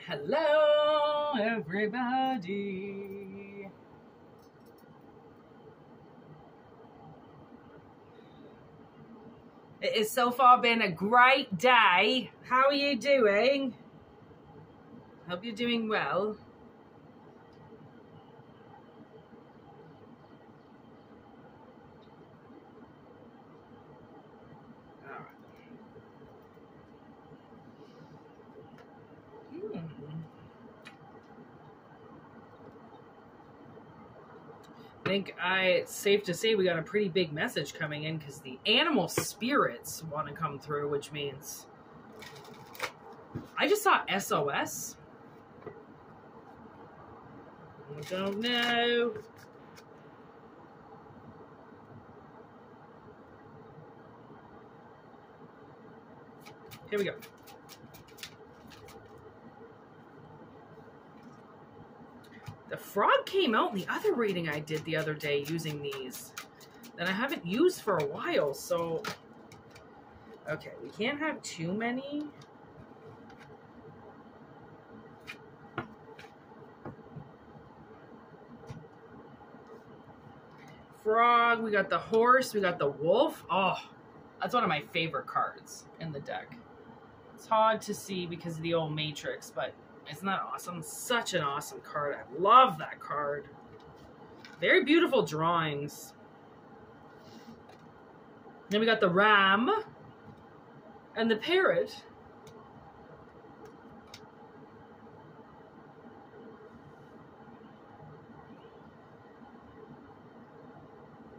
Hello, everybody. It has so far been a great day. How are you doing? Hope you're doing well. I think it's safe to say we got a pretty big message coming in because the animal spirits want to come through, which means I just saw SOS. I don't know. Here we go. The frog came out in the other reading I did the other day using these that I haven't used for a while, so okay, we can't have too many. Frog, we got the horse, we got the wolf. Oh, that's one of my favorite cards in the deck. It's hard to see because of the old matrix, but isn't that awesome? Such an awesome card. I love that card. Very beautiful drawings. Then we got the ram and the parrot.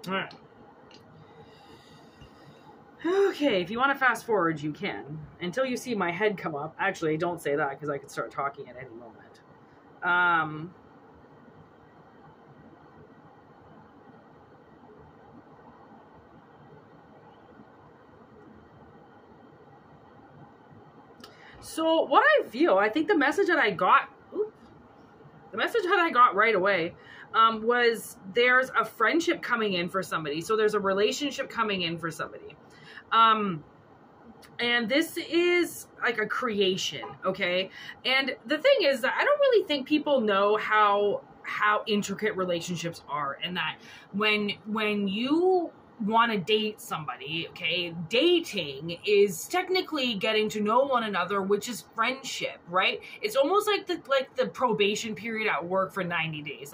All right. Okay, if you want to fast forward, you can. Until you see my head come up. Actually, don't say that because I could start talking at any moment. So what I feel, I think the message that I got, right away was there's a friendship coming in for somebody. So there's a relationship coming in for somebody. And this is like a creation, okay? And the thing is that I don't really think people know how intricate relationships are, and that when you want to date somebody, okay, dating is technically getting to know one another, which is friendship, right? It's almost like the probation period at work for 90 days.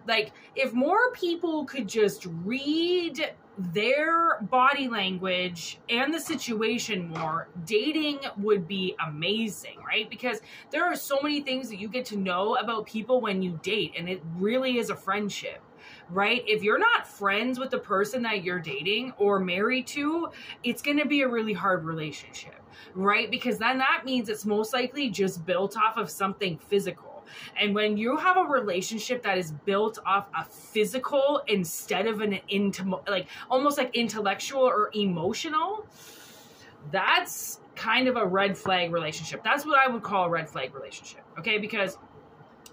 Like if more people could just read their body language and the situation more, dating would be amazing, right? Because there are so many things that you get to know about people when you date, and it really is a friendship, right? If you're not friends with the person that you're dating or married to, it's going to be a really hard relationship, right? Because then that means it's most likely just built off of something physical. And when you have a relationship that is built off a physical instead of an almost like intellectual or emotional, that's kind of a red flag relationship. That's what I would call a red flag relationship, okay? Because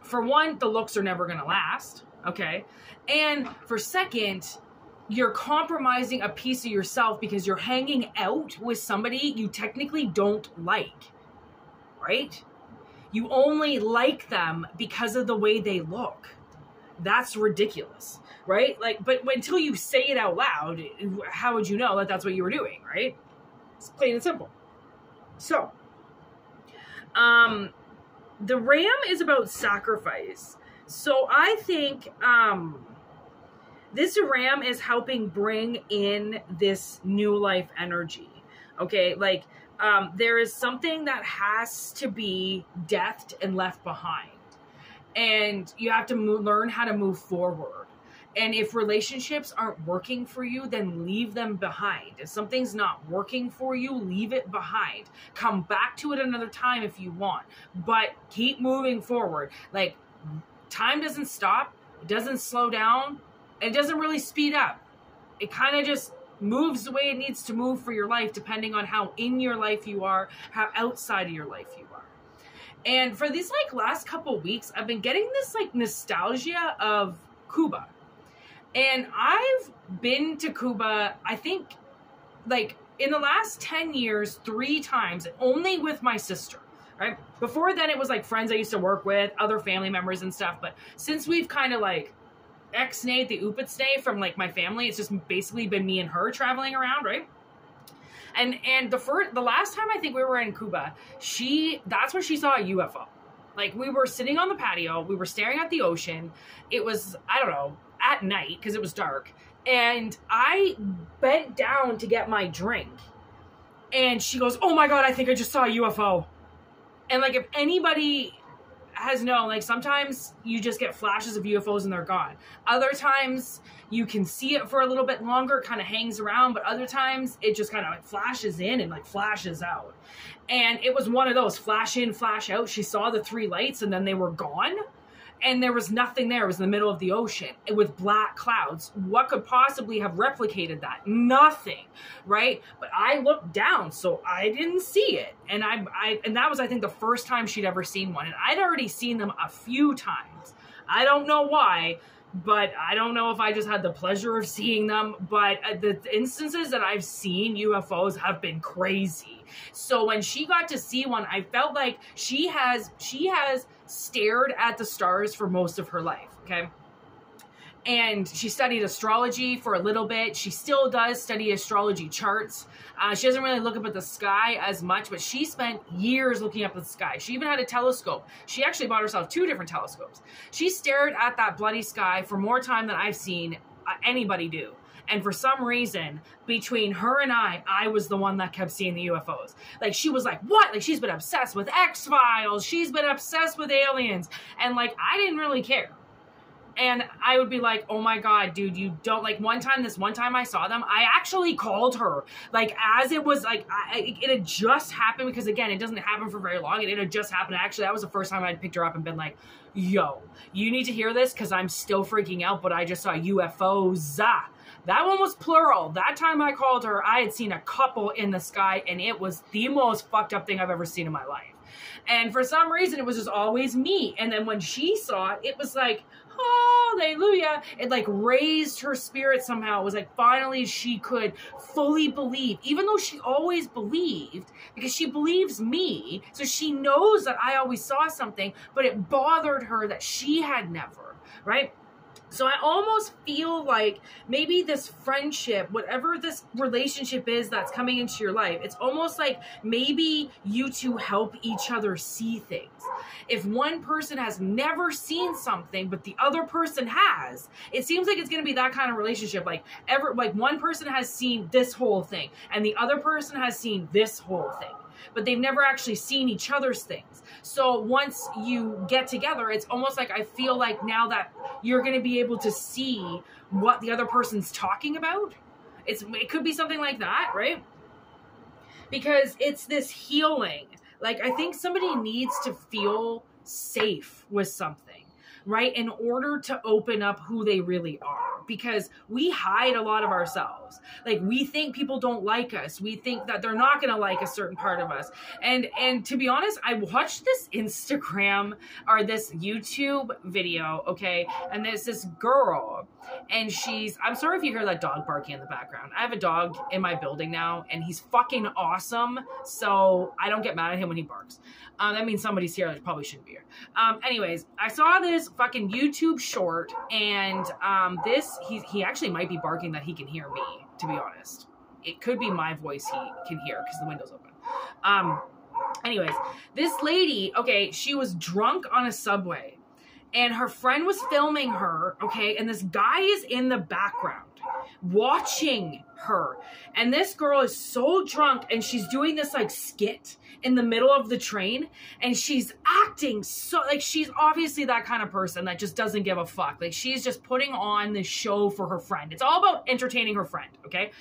for one, the looks are never going to last, okay? And for second, you're compromising a piece of yourself because you're hanging out with somebody you technically don't like, right? You only like them because of the way they look. That's ridiculous, right? Like, but until you say it out loud, how would you know that that's what you were doing, right? It's plain and simple. So, the ram is about sacrifice. So I think this ram is helping bring in this new life energy, okay? Like, there is something that has to be deathed and left behind. And you have to learn how to move forward. And if relationships aren't working for you, then leave them behind. If something's not working for you, leave it behind. Come back to it another time if you want. But keep moving forward. Like, time doesn't stop. It doesn't slow down. And it doesn't really speed up. It kind of just moves the way it needs to move for your life, depending on how in your life you are, how outside of your life you are. And for these last couple weeks, I've been getting this nostalgia of Cuba. And I've been to Cuba, I think in the last 10 years, 3 times, only with my sister. right? Before then, it was like friends I used to work with, other family members and stuff. But since we've kind of like ex-nayed the upitsnay from like my family, it's just basically been me and her traveling around, right? And the last time I think we were in Cuba, that's where she saw a UFO. Like, we were sitting on the patio, we were staring at the ocean. It was, I don't know, at night because it was dark. And I bent down to get my drink. And she goes, "Oh my God, I think I just saw a UFO." And like, if anybody has known, like, sometimes you just get flashes of UFOs and they're gone. Other times you can see it for a little bit longer, it kind of hangs around, but other times it just kind of like flashes in and like flashes out. And it was one of those flash in, flash out. She saw the 3 lights and then they were gone. And there was nothing there. It was in the middle of the ocean with black clouds. What could possibly have replicated that? Nothing, right? But I looked down, so I didn't see it. And and that was, I think, the first time she'd ever seen one. And I'd already seen them a few times. I don't know why, but I don't know if I just had the pleasure of seeing them. But the instances that I've seen UFOs have been crazy. So when she got to see one, I felt like she has stared at the stars for most of her life, okay? And she studied astrology for a little bit. She still does study astrology charts. She doesn't really look up at the sky as much, but she spent years looking up at the sky. She even had a telescope. She actually bought herself 2 different telescopes. She stared at that bloody sky for more time than I've seen anybody do. And for some reason, between her and I was the one that kept seeing the UFOs. Like, she was like, what? Like, she's been obsessed with X-Files. She's been obsessed with aliens. And, like, I didn't really care. And I would be like, oh my God, dude, you don't, like, this one time I saw them, I actually called her. Like, as it was, like, it had just happened, because, again, it doesn't happen for very long. It had just happened. Actually, that was the first time I'd picked her up and been like, yo, you need to hear this, because I'm still freaking out, but I just saw UFOs. That one was plural. That time I called her, I had seen a couple in the sky, and it was the most fucked up thing I've ever seen in my life. And for some reason, it was just always me. And then when she saw it, it was like, hallelujah. It like raised her spirit somehow. It was like, finally she could fully believe, even though she always believed, because she believes me. So she knows that I always saw something, but it bothered her that she had never, right? So I almost feel like maybe this friendship, whatever this relationship is that's coming into your life, it's almost like maybe you two help each other see things. If one person has never seen something, but the other person has, it seems like it's going to be that kind of relationship. Like one person has seen this whole thing and the other person has seen this whole thing, but they've never actually seen each other's things. So once you get together, it's almost like I feel like now that you're going to be able to see what the other person's talking about. It could be something like that, right? Because it's this healing. Like, I think somebody needs to feel safe with something, right? In order to open up who they really are. Because we hide a lot of ourselves. Like, we think people don't like us. We think that they're not going to like a certain part of us. And to be honest, I watched this Instagram or this YouTube video, okay? And there's this girl, and I'm sorry if you hear that dog barking in the background. I have a dog in my building now, and he's fucking awesome. So I don't get mad at him when he barks. That means somebody's here that probably shouldn't be here. Anyways, I saw this fucking YouTube short, and he actually might be barking that he can hear me, to be honest. It could be my voice he can hear because the window's open. Anyways, this lady, okay, she was drunk on a subway, and her friend was filming her, okay, and this guy is in the background watching her. And this girl is so drunk, and she's doing this like skit in the middle of the train, and she's acting so, like, she's obviously that kind of person that just doesn't give a fuck. Like, she's just putting on this show for her friend. It's all about entertaining her friend, okay?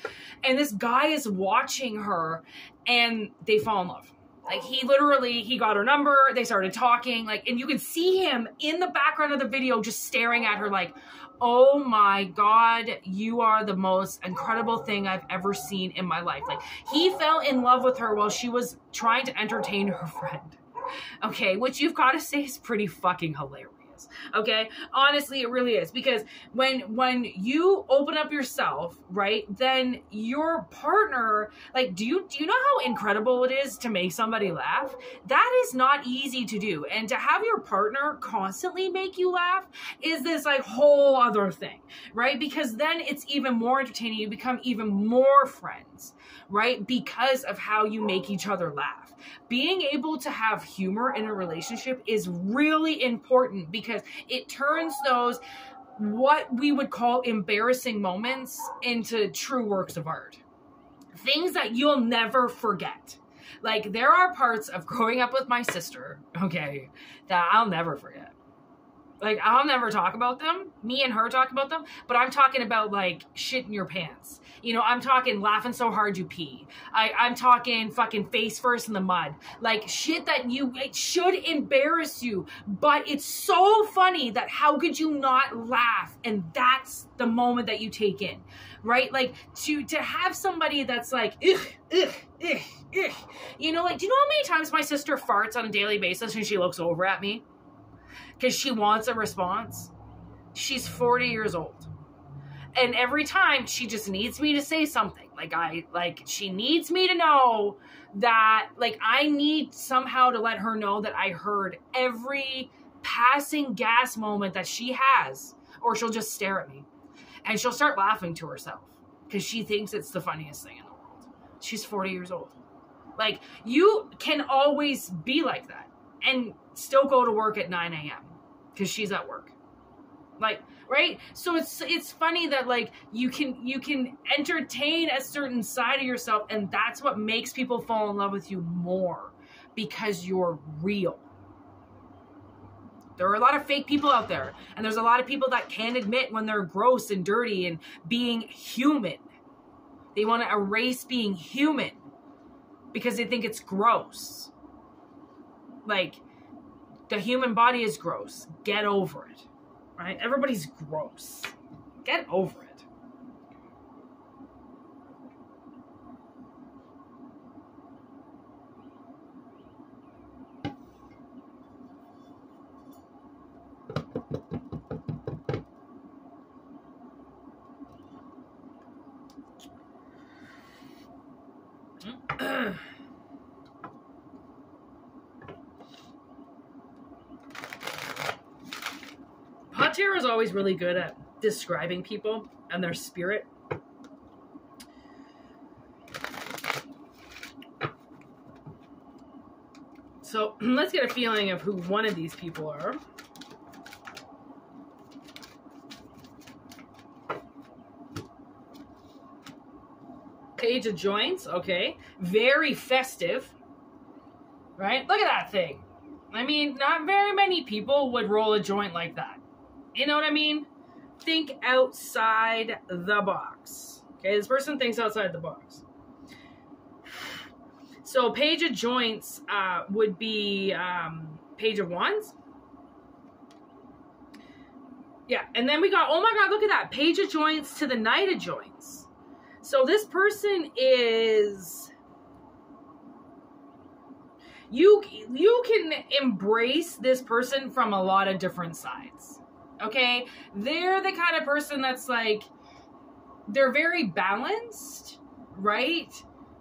And this guy is watching her, and they fall in love. Like, he got her number, they started talking, like, and you can see him in the background of the video just staring at her like, oh my God, you are the most incredible thing I've ever seen in my life. Like, he fell in love with her while she was trying to entertain her friend. Okay, which you've got to say is pretty fucking hilarious. is. Okay? Honestly, it really is. Because when you open up yourself, right, then your partner, like, do you know how incredible it is to make somebody laugh? That is not easy to do. And to have your partner constantly make you laugh is this like whole other thing, right? Because then it's even more entertaining. You become even more friends, right? Because of how you make each other laugh. Being able to have humor in a relationship is really important because it turns those, what we would call embarrassing moments, into true works of art. Things that you'll never forget. Like, there are parts of growing up with my sister, okay, that I'll never forget. Like, I'll never talk about them. Me and her talk about them. But I'm talking about, like, shit in your pants. You know, I'm talking laughing so hard you pee. I'm talking fucking face first in the mud. Like, shit that it should embarrass you. But it's so funny that how could you not laugh? And that's the moment that you take in. Right? Like, to have somebody that's like, ugh, ugh, ugh, ugh. You know, like, do you know how many times my sister farts on a daily basis and she looks over at me? Because she wants a response. She's 40 years old. And every time she just needs me to say something. She needs me to know that, like, I need somehow to let her know that I heard every passing gas moment that she has. Or she'll just stare at me. And she'll start laughing to herself. Because she thinks it's the funniest thing in the world. She's 40 years old. Like, you can always be like that. And still go to work at 9 a.m. because she's at work. Like, right? So it's funny that, like, you can entertain a certain side of yourself, and that's what makes people fall in love with you more, because you're real. There are a lot of fake people out there, and there's a lot of people that can't admit when they're gross and dirty and being human. They want to erase being human because they think it's gross. Like, the human body is gross. Get over it. Right? Everybody's gross. Get over it. Tarot is always really good at describing people and their spirit. So let's get a feeling of who one of these people are. Page of Joints, okay. Very festive, right? Look at that thing. I mean, not very many people would roll a joint like that. You know what I mean? Think outside the box. Okay, this person thinks outside the box. So Page of Joints would be Page of Wands. Yeah, and then we got, oh my God, look at that. Page of Joints to the Knight of Joints. So this person is... You can embrace this person from a lot of different sides. Okay, they're the kind of person that's like, they're very balanced, right?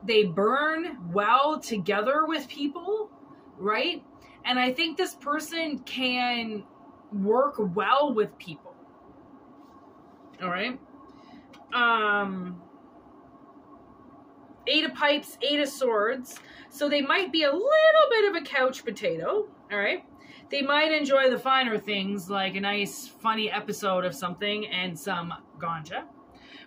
They burn well together with people, right? And I think this person can work well with people. All right. Eight of Pipes, Eight of Swords. So they might be a little bit of a couch potato, all right? They might enjoy the finer things, like a nice, funny episode of something and some ganja.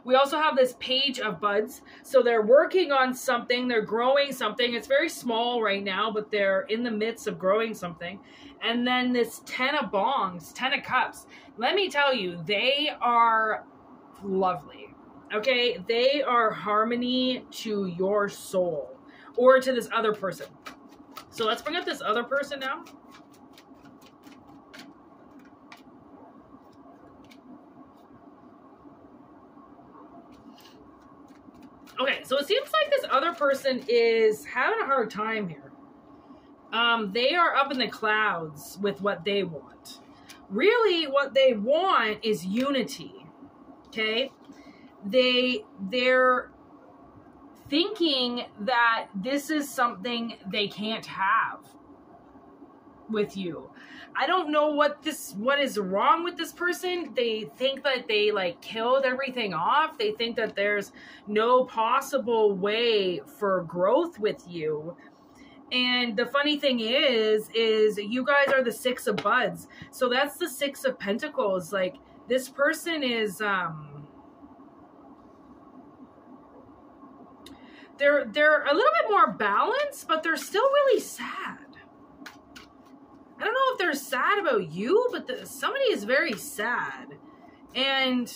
We also have this Page of Buds. So they're working on something. They're growing something. It's very small right now, but they're in the midst of growing something. And then this 10 of Bongs, 10 of Cups. Let me tell you, they are lovely. Okay? They are harmony to your soul or to this other person. So let's bring up this other person now. Okay, so it seems like this other person is having a hard time here. They are up in the clouds with what they want. really what they want is unity. Okay? They're thinking that this is something they can't have with you. I don't know what is wrong with this person. They think that they like killed everything off. They think that there's no possible way for growth with you. And the funny thing is you guys are the Six of Buds. So that's the Six of Pentacles. Like, this person is they're a little bit more balanced, but they're still really sad. I don't know if they're sad about you, but somebody is very sad. And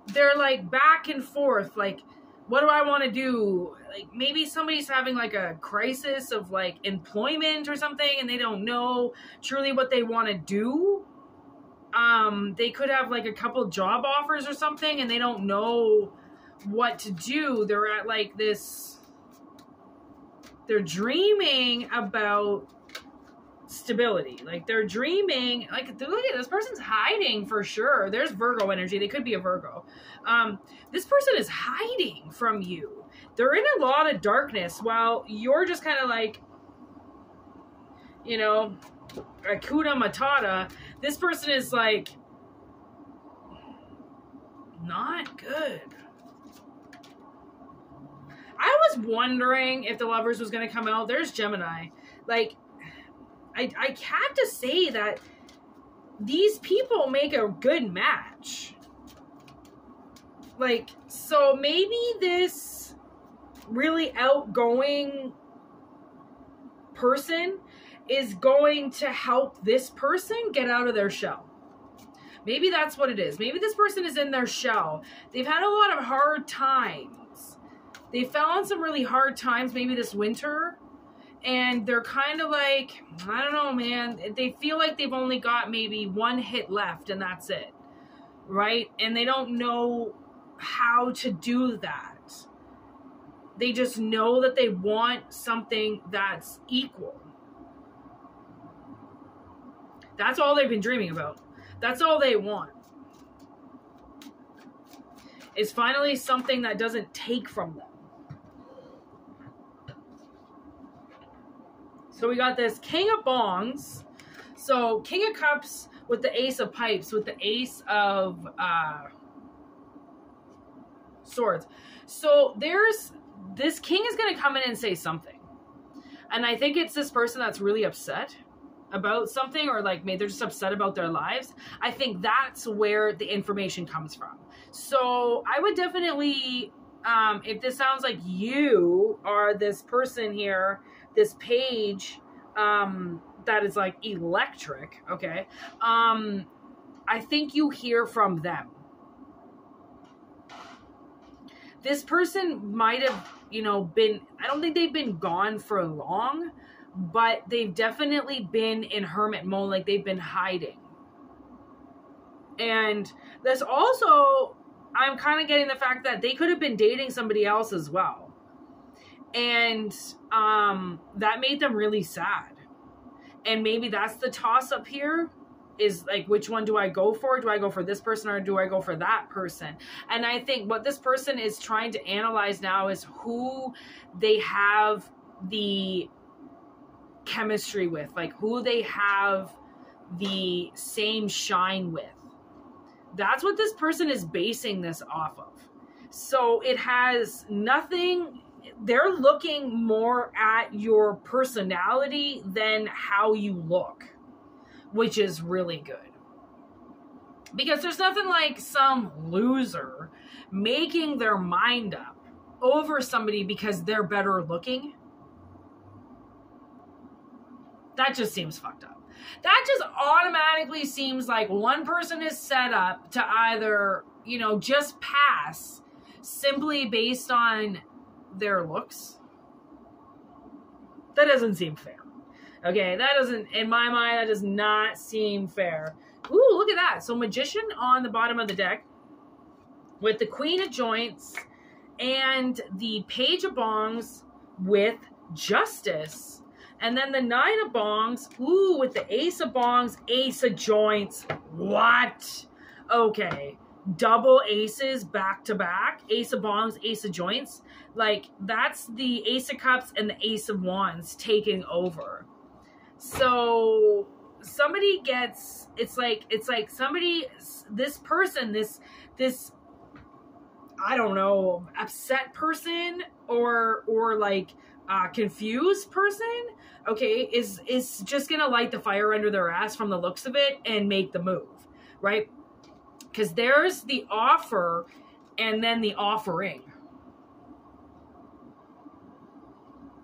they're like back and forth. Like, what do I want to do? Like, maybe somebody's having like a crisis of like employment or something, and they don't know truly what they want to do. They could have like a couple job offers or something, and they don't know what to do. They're at like this, they're dreaming about stability. Like, they're dreaming, like, look at this person's hiding for sure. There's Virgo energy. They could be a Virgo. This person is hiding from you. They're in a lot of darkness while you're just kind of like, you know, Hakuna Matata. This person is like not good. I was wondering if the Lovers was going to come out. There's Gemini. Like, I have to say that these people make a good match. Like, so maybe this really outgoing person is going to help this person get out of their shell. Maybe that's what it is. Maybe this person is in their shell. They've had a lot of hard times. They fell on some really hard times maybe this winter. And they're kind of like, I don't know, man. They feel like they've only got maybe one hit left and that's it. Right? And they don't know how to do that. They just know that they want something that's equal. That's all they've been dreaming about. That's all they want. Is finally something that doesn't take from them. So we got this King of Bongs. So King of Cups with the Ace of Pipes, with the Ace of Swords. So there's, this king is going to come in and say something. And I think it's this person that's really upset about something, or like maybe they're just upset about their lives. I think that's where the information comes from. So I would definitely, if this sounds like you are this person here, this page that is like electric, okay? I think you hear from them. This person might have, you know, been, I don't think they've been gone for long, but they've definitely been in hermit mode, like they've been hiding. And this also, I'm kind of getting the fact that they could have been dating somebody else as well. And that made them really sad. And maybe that's the toss up here, is like, which one do I go for? Do I go for this person or do I go for that person? And I think what this person is trying to analyze now is who they have the chemistry with, like who they have the same shine with. That's what this person is basing this off of. So it has nothing, they're looking more at your personality than how you look, which is really good. Because there's nothing like some loser making their mind up over somebody because they're better looking. That just seems fucked up. That just automatically seems like one person is set up to either, you know, just pass simply based on their looks. That doesn't seem fair. Okay, that doesn't, in my mind, that does not seem fair. Ooh, look at that. So Magician on the bottom of the deck with the Queen of Joints and the Page of Bongs with Justice. And then the 9 of bongs, ooh, with the ace of bongs, ace of joints. What? Okay. Double aces back to back, ace of bongs, ace of joints. Like, that's the ace of cups and the ace of wands taking over. So somebody gets, it's like somebody, this person, this I don't know, upset person or like confused person, okay, is just gonna light the fire under their ass from the looks of it and make the move, right? Because there's the offer and then the offering.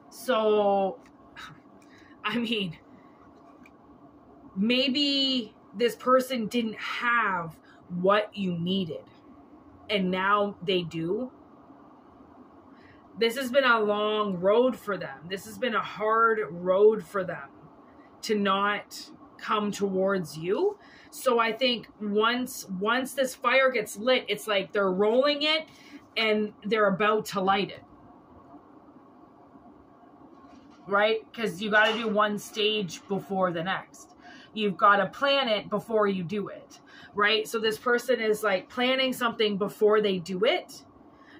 So, I mean, maybe this person didn't have what you needed and now they do. This has been a long road for them. This has been a hard road for them to not come towards you. So I think once this fire gets lit, it's like they're rolling it and they're about to light it. Right? Because you got to do one stage before the next. You've got to plan it before you do it. Right? So this person is like planning something before they do it.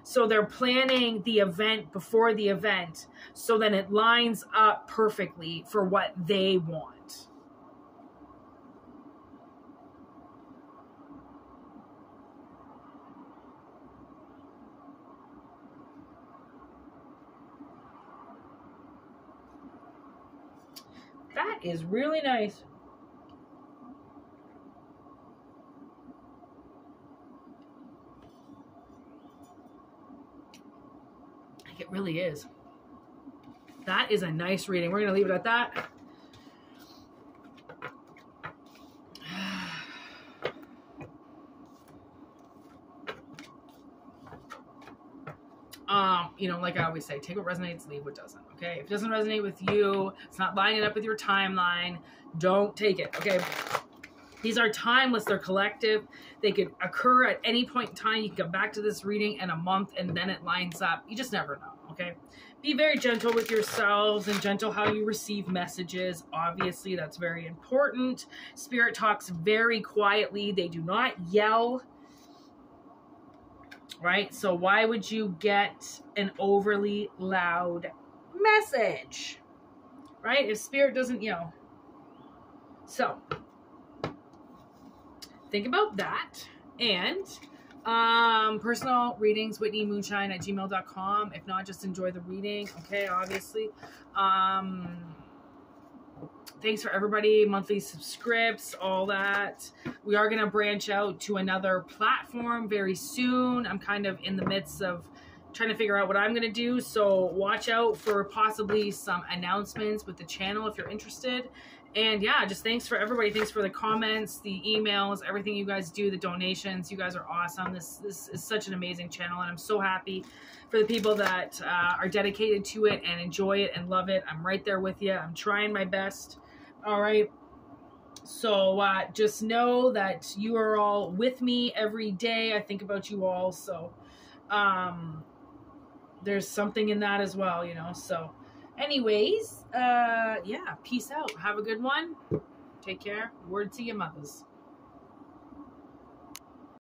So they're planning the event before the event. So then it lines up perfectly for what they want. That is really nice. It really is. That is a nice reading. We're going to leave it at that. You know, like I always say, take what resonates, leave what doesn't, okay? If it doesn't resonate with you, it's not lining up with your timeline, don't take it, okay? These are timeless, they're collective. They could occur at any point in time. You can come back to this reading in a month and then it lines up. You just never know, okay? Be very gentle with yourselves and gentle how you receive messages. Obviously, that's very important. Spirit talks very quietly. They do not yell. Right? So why would you get an overly loud message? Right? If Spirit doesn't yell. So, think about that. And personal readings, whitneymoonshine@gmail.com. If not, just enjoy the reading. Okay, obviously. Thanks for everybody, monthly subscripts, all that. We are going to branch out to another platform very soon. I'm kind of in the midst of trying to figure out what I'm going to do. So watch out for possibly some announcements with the channel if you're interested. And yeah, just thanks for everybody. Thanks for the comments, the emails, everything you guys do, the donations. You guys are awesome. This is such an amazing channel, and I'm so happy for the people that are dedicated to it and enjoy it and love it. I'm right there with you. I'm trying my best. All right. So just know that you are all with me every day. I think about you all. So there's something in that as well, you know. So anyways, yeah, peace out. Have a good one. Take care. Word to your mothers.